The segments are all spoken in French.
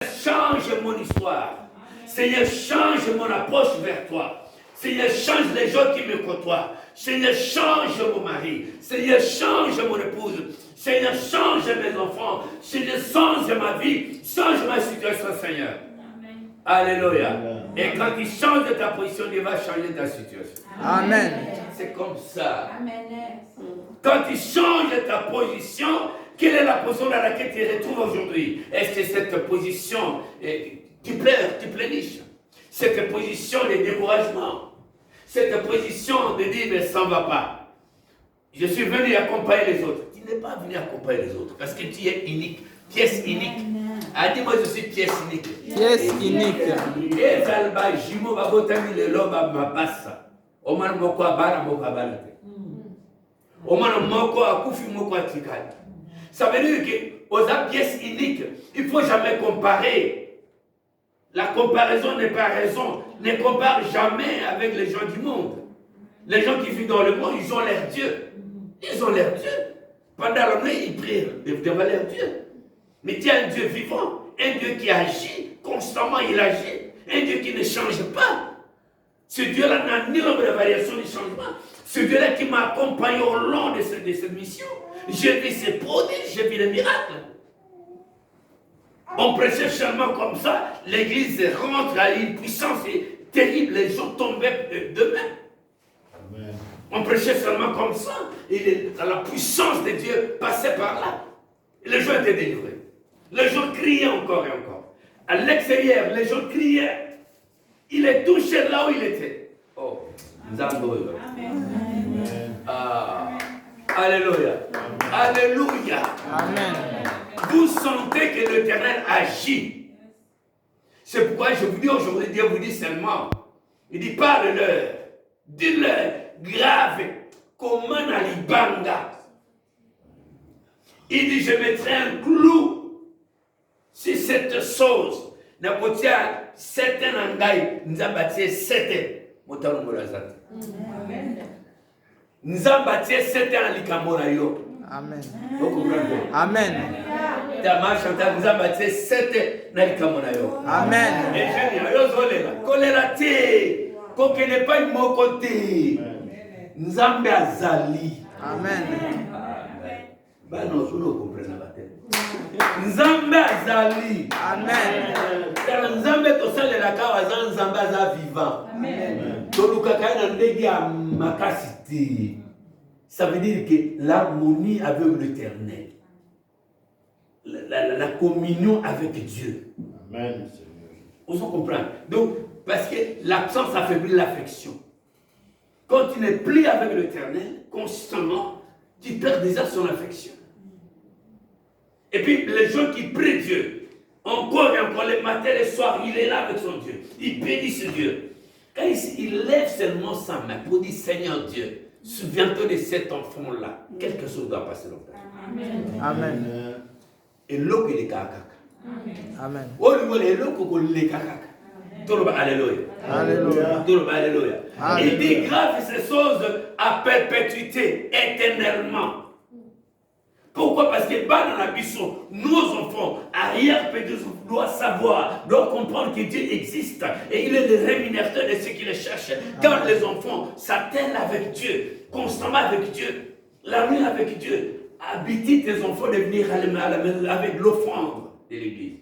change mon histoire. Seigneur, change mon approche vers toi. Seigneur, change les gens qui me côtoient. Seigneur, change mon mari. Seigneur, change mon épouse. Seigneur, change mes enfants. Seigneur, change ma vie. Change ma situation, Seigneur. Amen. Alléluia. Amen. Et quand il change de ta position, il va changer ta situation. Amen. C'est comme ça. Amen. Quand il change de ta position, quelle est la position dans laquelle tu te retrouves aujourd'hui? Est-ce que cette position, tu pleurniches? Cette position de découragement? Cette position de dire, mais ça ne va pas. Je suis venu accompagner les autres. Tu n'es pas venu accompagner les autres parce que tu es unique, pièce unique. Ah, dis-moi, je suis pièce unique. Pièce unique. Et Zalba, Jimo, Babotami, le Loba, Mabassa. Oman Moko, Abara, Moko, Abalate. Oman Moko, Akufi, Moko, Atikali. Ça veut dire qu'aux pièces uniques, il ne faut jamais comparer. La comparaison n'est pas raison. Ne compare jamais avec les gens du monde. Les gens qui vivent dans le monde, ils ont leur Dieu. Ils ont leur Dieu. Pendant la nuit, ils prient devant leur Dieu. Mais tu as un Dieu vivant, un Dieu qui agit, constamment il agit, un Dieu qui ne change pas. Ce Dieu-là n'a ni l'ombre de variation ni changement. Ce Dieu-là qui m'a accompagné au long de cette mission. J'ai vu ses prodiges, j'ai vu les miracles. On prêchait seulement comme ça, l'église rentre à une puissance terrible, les gens tombaient d'eux-mêmes. On prêchait seulement comme ça, et la puissance de Dieu passait par là. Et les gens étaient délivrés. Les gens criaient encore et encore. À l'extérieur, les gens criaient. Il est touché là où il était. Oh, Amen. Ah, Alléluia. Alléluia. Amen. Vous sentez que l'Éternel agit. C'est pourquoi je vous dis aujourd'hui, Dieu vous dit seulement, il dit parle-leur, dis-leur grave, comme un alibanga. Il dit je mettrai un clou sur cette chose. Nabotia, certains angai, nous avons bâti certains. Nous avons bâti certains alikamorayo. Amen. Amen. Nous avons bâti certains alikamorayo. Amen. Et je dis, yozolela, kolerate, kokene pas une mon côté. Nous avons azali. Amen. Bah non, je ne comprends pas. Nzambe azali. Amen. Car Nzambe tosale la kawa Nzambe aza vivant. Amen. Toluka kaina ndegi ya makasiti. Ça veut dire que l'harmonie avec l'Éternel. La communion avec Dieu. Amen. Vous comprenez? Donc, parce que l'absence affaiblit l'affection. Quand tu n'es plus avec l'Éternel, constamment, tu perds déjà son affection. Et puis, les gens qui prient Dieu, encore et encore, les matins et les soirs, il est là avec son Dieu. Il bénit ce Dieu. Quand il lève seulement sa main pour dire, Seigneur Dieu, souviens-toi de cet enfant-là. Quelque chose doit passer dans ta vie. Amen. Amen. Et l'eau qui est kakaka. Amen. Oh, l'eau qui est kakaka. Alléluia. Alléluia. Alléluia. Il dit grave ces choses à perpétuité, éternellement. Pourquoi? Parce que dans la mission, nos enfants, arrière-petits, doivent savoir, doivent comprendre que Dieu existe et il est le rémunérateur de ceux qui le cherchent. Quand les enfants s'attellent avec Dieu, constamment avec Dieu, la nuit avec Dieu, habitez tes enfants de venir à la maison avec l'offrande de l'église.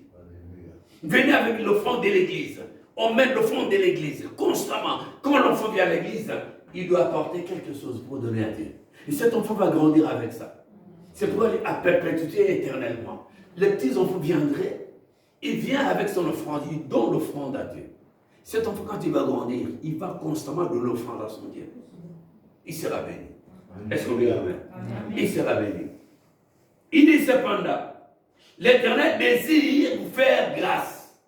Venez avec l'offrande de l'église. On met l'offrande de l'église constamment. Quand l'enfant vient à l'église, il doit apporter quelque chose pour donner à Dieu. Et cet enfant va grandir avec ça. C'est pour aller à perpétuité éternellement. Les petits enfants viendraient, il vient avec son offrande, il donne l'offrande à Dieu. Cet enfant, quand il va grandir, il va constamment donner l'offrande à son Dieu. Il sera béni. Est-ce qu'on dit amen? Il sera béni. Il dit cependant, l'Éternel désire vous faire grâce.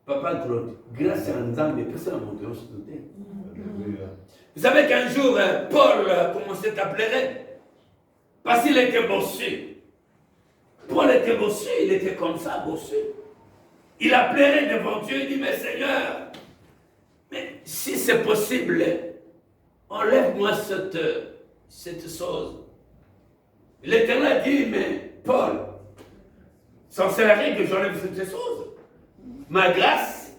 Papa Claude, grâce à un homme, mais personne n'a montré en ce côté. Vous savez qu'un jour, Paul commençait à pleurer. Parce qu'il était bossu. Paul était bossu, il était comme ça, bossu. Il a pleuré devant Dieu, il dit, mais Seigneur, mais si c'est possible, enlève-moi cette chose. L'Éternel dit, mais Paul, Ça ne sert à rien que j'enlève ces choses. Ma grâce.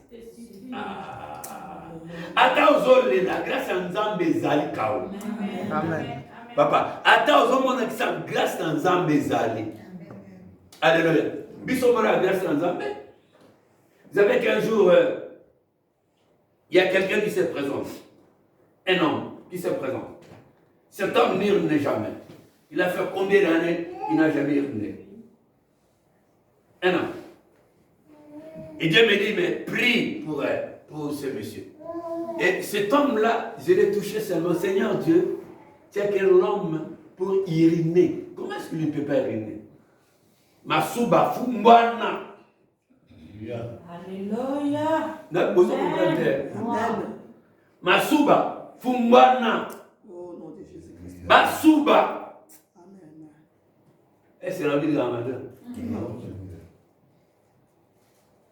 Ata ozole la grâce en Nzambe ezali kao. Amen. Papa, ata ozomona kisa grâce en Nzambe ezali. Alléluia. Biso mona grâce en Nzambe. Vous savez qu'un jour, il y a quelqu'un qui se présente. Un homme qui se présente. Cet homme n'irne jamais. Il a fait combien d'années? Il n'a jamais irné. Un homme. Et Dieu me dit, mais prie pour ce monsieur. Et cet homme-là, je l'ai touché seulement. Seigneur Dieu, tu as quel homme pour uriner? Comment est-ce qu'il ne peut pas uriner? Masuba Fumbana. Alléluia. Masuba Fumbana. Masuba. Et c'est la vie de la madame.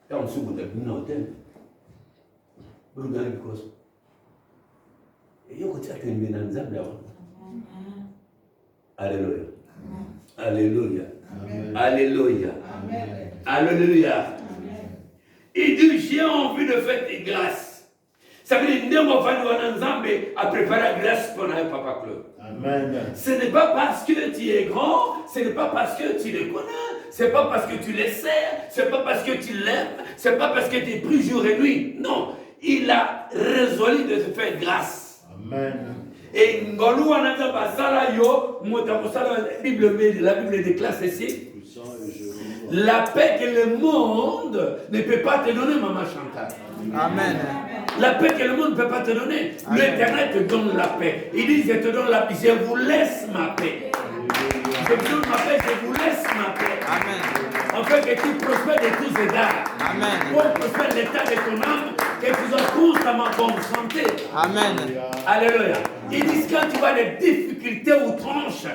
Et on se bouge dans l'hôtel. Alléluia. Alléluia. Alléluia. Alléluia. Il dit, j'ai envie de faire des grâces. Ça veut dire, nous a préparé la grâce pour notre Papa Claude. Amen. Ce n'est pas parce que tu es grand, ce n'est pas parce que tu le connais, ce n'est pas parce que tu le sers, ce n'est pas parce que tu l'aimes, ce n'est pas parce que tu es pris jour et nuit. Non, il a résolu de te faire grâce. Amen. Et Ngolou Anata Basala Yo, la Bible déclare ceci. La paix que le monde ne peut pas te donner, Maman Chantal. Amen. La paix que le monde ne peut pas te donner. L'Éternel te donne la paix. Il dit, je te donne la paix. Je vous laisse ma paix. Je vous donne ma paix, je vous laisse ma paix. Amen. En fait, que tu prospères de tous égards. Amen. Pour prospère l'état de ton âme, que tu sois constamment en bonne santé. Amen. Alléluia. Ils disent, quand tu vois des difficultés outrances,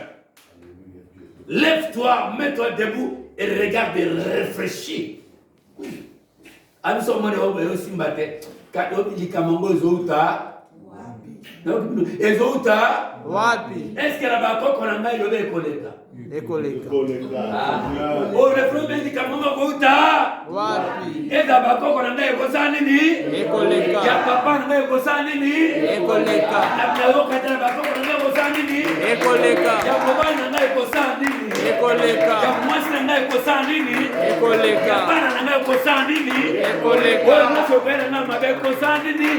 lève-toi, mets-toi debout et regarde et réfléchis. Est-ce que la bako qu'on a mis le collecta? Au refrain médicament Gouta. Et la bako qu'on a mis le Gosanini. Ya papa n'a mis le Gosanini. La bako qu'on a mis le Gosanini. Ya papa n'a mis le Gosanini. Ya moi n'a mis le Gosanini. Ya papa n'a mis le Gosanini. Oh, nous sommes bien dans ma belle Gosanini.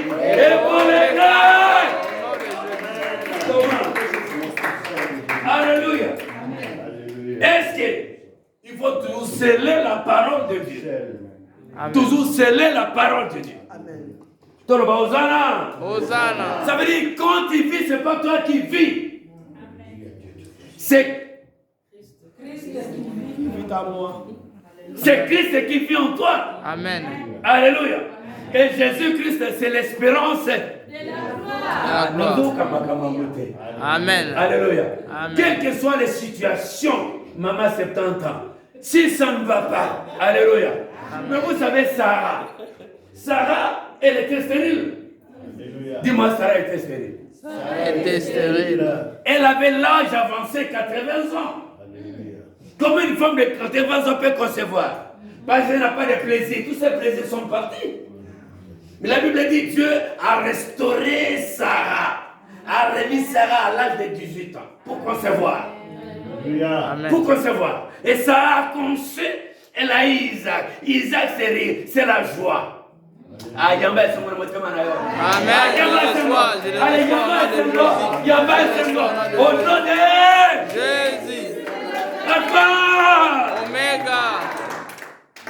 Alléluia. Est-ce qu'il faut toujours sceller la parole de Dieu? Amen. Toujours sceller la parole de Dieu. Amen. Hosanna. Ça veut dire quand tu vis, ce n'est pas toi qui vis. C'est Christ qui vit en toi. Amen. Alléluia. Et Jésus-Christ, c'est l'espérance de la gloire. Amen. Alléluia. Amen. Quelles que soient les situations, maman 70 ans, si ça ne va pas, alléluia. Amen. Mais vous savez, Sarah, elle était stérile. Dis-moi, Sarah était stérile. Elle était stérile. Elle avait l'âge avancé, 80 ans. Alléluia. Comment une femme de 80 ans peut concevoir? Parce qu'elle n'a pas de plaisir. Tous ces plaisirs sont partis. Mais la Bible dit Dieu a restauré Sarah, a remis Sarah à l'âge de 18 ans pour concevoir. Amen. Pour concevoir. Et Sarah a conçu, elle a Isaac. Isaac, c'est la joie. Amen. Au nom de Jésus. Oméga.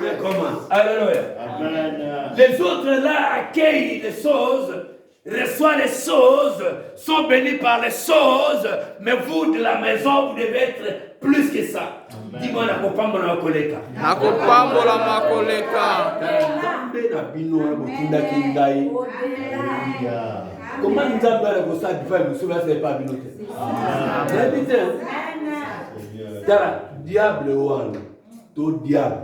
Mais comment? Alléluia. Amen. Les autres là accueillent les choses, reçoivent les choses, sont bénis par les choses, mais vous de la maison, vous devez être plus que ça. Dis-moi, nakopambo na makoleka. Nakopambo la makoleka. Comment nous avons la gossa du frère, nous ne pas binoté. Diable one, tout diable.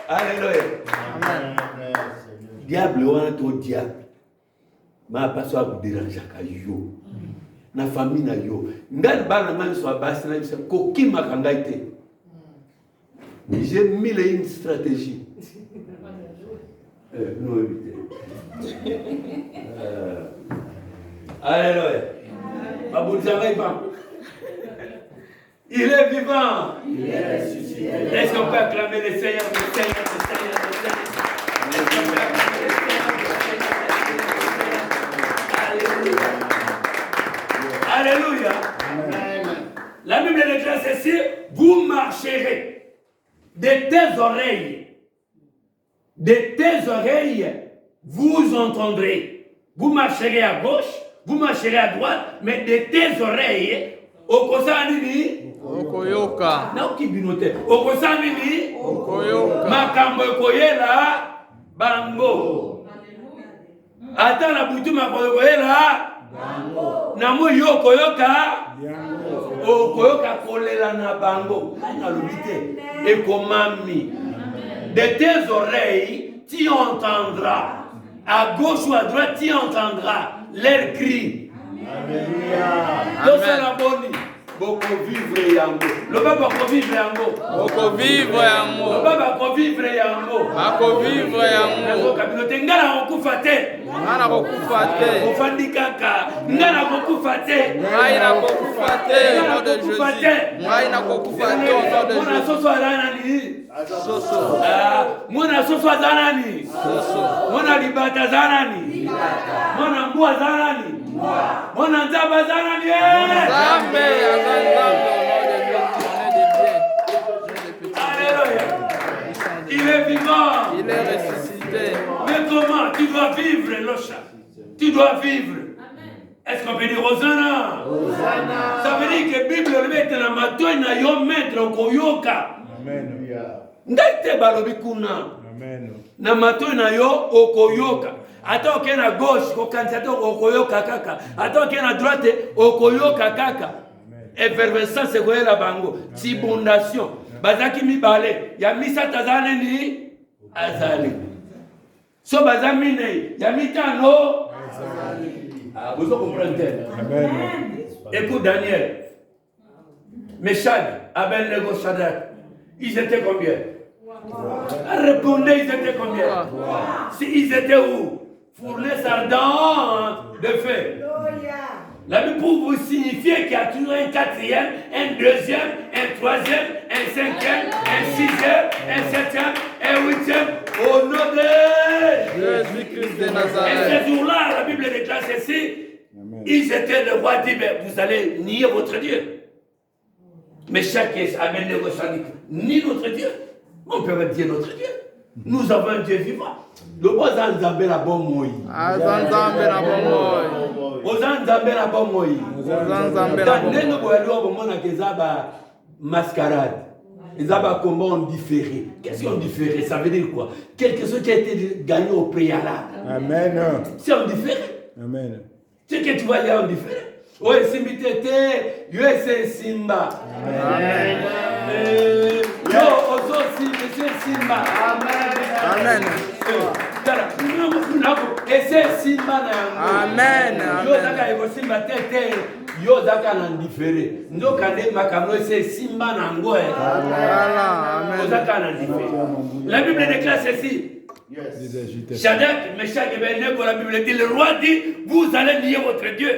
Alléluia. Amen. Diable, on a ton diable. Ma pas ça vous dérange à yo. na famille na yo. Ngal bana ngal so basi na bisa kokima kangaite. J'ai mis une stratégie. Non éviter. Alléluia. Il est vivant. Il est ressuscité. Est-ce qu'on peut acclamer le Seigneur, le Seigneur, le Seigneur, le Seigneur? Est-ce qu'on peut acclamer le Seigneur, le Seigneur, le Seigneur? Alléluia. Alléluia. La Bible déclare ceci, vous marcherez de tes oreilles, vous entendrez. Vous marcherez à gauche, vous marcherez à droite, mais de tes oreilles, okosanini, okoyoka. Na ukibinote, okosanini, okoyoka. Makambo koyela bango. Ata na butu makambo koyela bango. Na mo yoko yoka okoyoka kolela na bango. Na lubite ekomami. De tes oreilles, tu entendras. À gauche ou à droite, tu entendras leur cri. Amen. Boko vivre yango. Le baba ko vivre yango. Boko vivre yango. Le baba ko vivre yango. Bako vivre yango. Kabinote ngana okufa te. Ngana kokufa te. Ofandi kaka. Ngana kokufa te. Ngai na kokufa te. Au nom de Jésus. Ngai na kokufa te au nom de Jésus. Mona soso alani. Soso. Mona soso azanani. Soso. Mona libata zanani. Mona mbua zanani. Mona nzaba zanani. Zambe. Alléluia. Il est vivant. Il est ressuscité. Mais comment? Tu dois vivre, Locha. Tu dois vivre. Est-ce qu'on peut dire Hosanna? Hosanna. Ça veut dire que la Bible le met dans ma toile na yo mettre au koyoka. Amen. Ndaite balobi kuna. Amen. Na matoi na yo okoyoka. Ata oke na gauche kokanisa okoyoka kaka. Ata oke na droite okoyoka kaka. Effervescence koyela bango. Tibondation. Bazaki mibale. Ya misata azane ni azali. So bazami ne ya mitano azali. Ah, vous comprenez? Amen. Écoute Daniel. Meshach, Abednego, Shadrach. Ils étaient combien? Répondez, ils étaient combien? Si ils étaient où? Fournaise ardente de feu. La Bible pour vous signifier qu'il y a toujours un quatrième, un deuxième, un troisième, un cinquième, un sixième, un septième, un huitième, au nom de Jésus-Christ de Nazareth. Et ce jour-là, la Bible déclare ceci, ils étaient le roi dit, mais vous allez nier votre Dieu. Mais chaque Abednego ni notre Dieu. On peut même dire notre Dieu. Nous avons un Dieu vivant. Le roi Zanzambe la bonne moï. Zanzambe la bonne moï. Zanzambe la bonne moï. Zanzambe la bonne moï. Mascarade. Ils ont un combat en différé. Qu'est-ce qu'on différé? Ça veut dire quoi? Quelque chose qui a été gagné au préalable. Amen. C'est en différé. Amen. C'est que tu vas y en différé. Oui, Simbi Tete, c'est Simba. Amen. Yo, Ozo c'est Simba. Amen. Amen. Et c'est Simba. Amen. Yo, Zaka, Ego Simba Tete. Yo, Zaka, Nandifere. Ndo Kande Makano, c'est Simba Nango. Amen. Zaka, Nandifere. La Bible déclare ceci. Shadrach, Meshach et Abednego, la Bible dit, le roi dit, vous allez nier votre Dieu.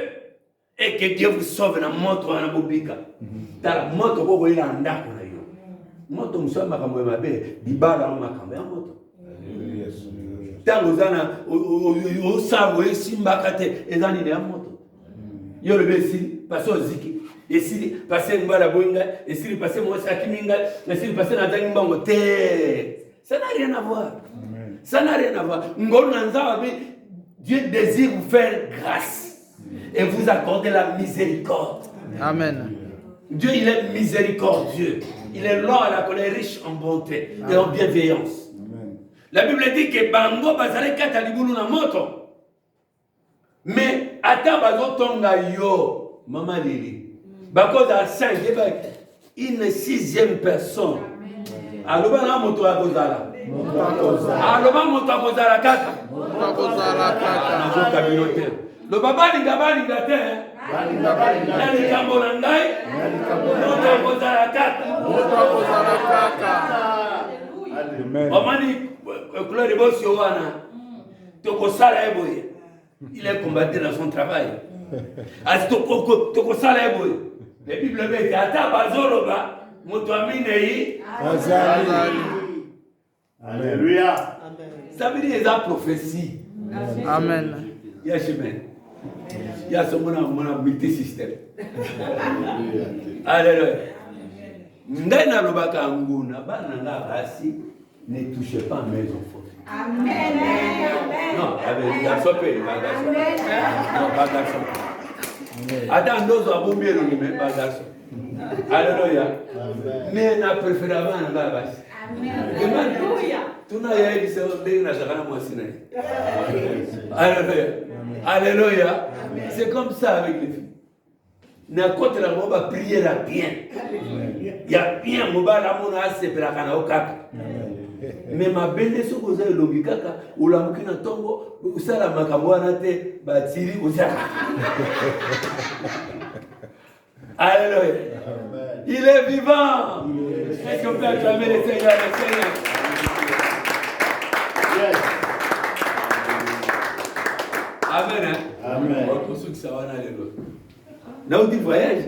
Et que Dieu vous sauve dans moto na bobika. Dans la moto boko ila ndako na yo. Moto mso makambo mabe, bibala makambo ya moto. Tango zana o sabo esimba kate ezani na moto. Yo le besi passe oziki. Esili passe ngala boinga, esili passe mosa kiminga, esili passe na tangi bango te. Ça n'a rien à voir. Ça n'a rien à voir. Ngona nzawa Dieu désire vous faire grâce. Et vous accordez la miséricorde. Amen. Dieu, il est miséricordieux. Il est lent à la colère, riche en bonté et en bienveillance. Amen. La Bible dit que Bango bazale katalibulu na moto. Mais ata bazo tonga yo, Mama Lili. Bako da 5, une sixième personne. Aloba na moto akozala. Aloba moto akozala kaka. Moto akozala kaka. Nazo communauté. Le baba linga te. na likambo na ngai moto akozala kaka. Omani couleur de bosio wana tokosala ye boye. Il est combattu dans son travail. Asi tokosala ye boye. La Bible dit ata bazoloba moto aminei azali. Alléluia. Ça veut dire la prophétie. Amen. Yashimen. Il y a ce mon multi-système. Alléluia. Ndena lobaka nguna bana nga basi ne touchez pas mes enfants. Amen. Non, avec garçon pe, garçon. Non, pas garçon. Attends, nous avons bien le même pas garçon. Alléluia. Mais na préféré bana nga basi. Alléluia. Tuna ya hivi sasa ndio nazakana mwasina. Alléluia. Alléluia. C'est comme ça avec les filles. Na côté la moba prier la bien. Il y a bien moba la mona assez pour la kana okaka. Mais ma belle so koza lobikaka ula mukina tongo usala makabwana te batiri usaka. Alléluia. Il est vivant. Est-ce qu'on peut acclamer le Seigneur, le Seigneur? Yes. Amen. Amen. Pour ceux qui savent aller là. Nauti voyage.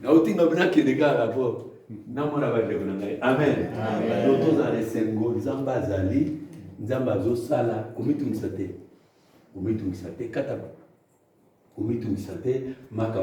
Nauti ngabina kedeka rapport. Namona bade kunangai. Amen. Amen. Doto za lesengo nzamba zali nzamba zo sala komitu misate. Komitu misate kataba. Komitu misate maka